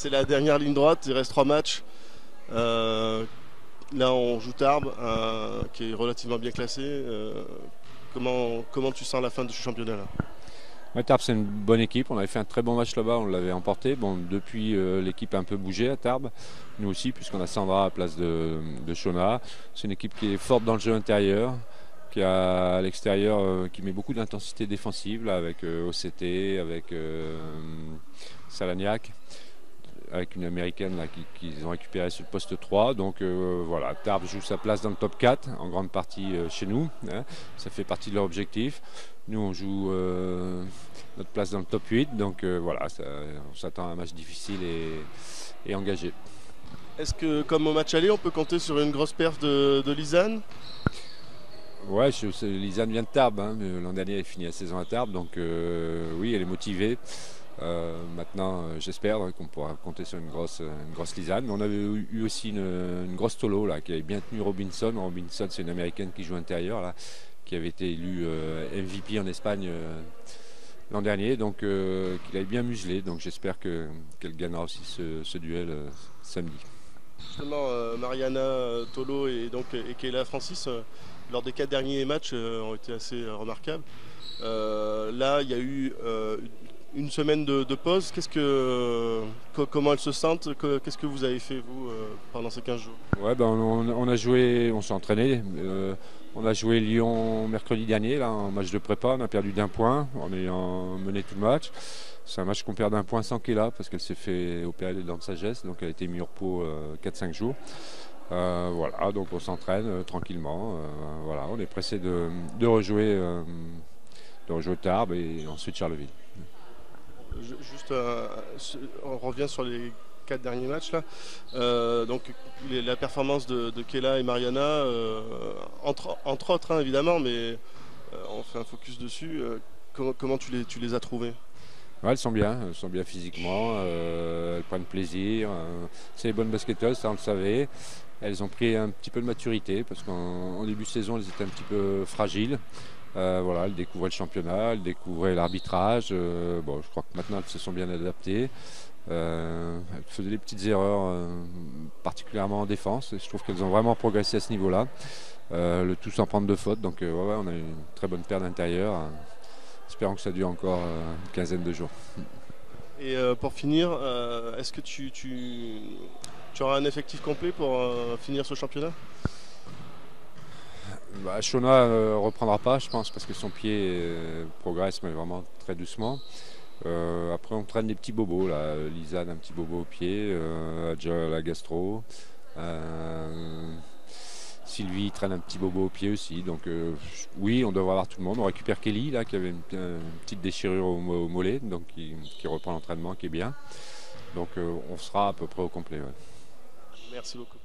C'est la dernière ligne droite, il reste 3 matchs. Là, on joue Tarbes, qui est relativement bien classé. Comment tu sens la fin de ce championnat-là? Ouais, Tarbes, c'est une bonne équipe. On avait fait un très bon match là-bas, on l'avait emporté. Bon, depuis, l'équipe a un peu bougé à Tarbes. Nous aussi, puisqu'on a Sandra à la place de Shona. C'est une équipe qui est forte dans le jeu intérieur, qui a à l'extérieur, qui met beaucoup d'intensité défensive, là, avec OCT, avec Salagnac, avec une américaine là, qu'ils ont récupérée sur le poste 3. Donc voilà, Tarbes joue sa place dans le top 4, en grande partie chez nous, hein. Ça fait partie de leur objectif. Nous, on joue notre place dans le top 8. Donc voilà, on s'attend à un match difficile et engagé. Est-ce que, comme au match aller, on peut compter sur une grosse perf de Lisanne? Ouais, Lisanne vient de Tarbes, hein, l'an dernier elle finit la saison à Tarbes, donc oui, elle est motivée. Maintenant, j'espère qu'on pourra compter sur une grosse Lisanne. Mais on avait eu aussi une grosse Tolo là, qui avait bien tenu Robinson. Robinson, c'est une américaine qui joue intérieur, là, qui avait été élue MVP en Espagne l'an dernier, donc qu'il avait bien muselé. Donc j'espère qu'elle gagnera aussi ce duel samedi. Justement, Mariana Tolo et Kayla Francis, lors des 4 derniers matchs, ont été assez remarquables. Là, il y a eu une semaine de pause. Comment elles se sentent? Qu'est-ce que vous avez fait, vous, pendant ces 15 jours? Ouais, ben on a joué, on s'est entraîné. On a joué Lyon mercredi dernier, là, en match de prépa. On a perdu d'1 point en ayant mené tout le match. C'est un match qu'on perd d'1 point sans Kéla parce qu'elle s'est fait opérer les dents de sagesse, donc elle a été mise au repos 4-5 jours. Voilà, donc on s'entraîne tranquillement. Voilà, on est pressé de rejouer Tarbes et ensuite Charleville. Juste, on revient sur les 4 derniers matchs là. Donc la performance de Kayla et Mariana, entre autres, hein, évidemment, mais on fait un focus dessus. Comment tu les as trouvées? Ouais, elles sont bien physiquement, elles prennent plaisir. C'est les bonnes basketteuses, ça on le savait. Elles ont pris un petit peu de maturité parce qu'en début de saison, elles étaient un petit peu fragiles. Voilà, elles découvraient le championnat, elles découvraient l'arbitrage. Bon, je crois que maintenant elles se sont bien adaptées. Elles faisaient des petites erreurs, particulièrement en défense. Et je trouve qu'elles ont vraiment progressé à ce niveau-là. Le tout sans prendre de faute. Donc ouais, on a une très bonne paire d'intérieur. Espérons que ça dure encore une quinzaine de jours. Et pour finir, est-ce que tu auras un effectif complet pour finir ce championnat? Bah, Shona ne reprendra pas, je pense, parce que son pied progresse, mais vraiment très doucement. Après, on traîne des petits bobos. Là. Lisa a un petit bobo au pied, Adja la gastro. Sylvie traîne un petit bobo au pied aussi. Donc oui, on devrait avoir tout le monde. On récupère Kelly, là, qui avait une petite déchirure au mollet, donc qui reprend l'entraînement, qui est bien. Donc on sera à peu près au complet. Ouais. Merci beaucoup.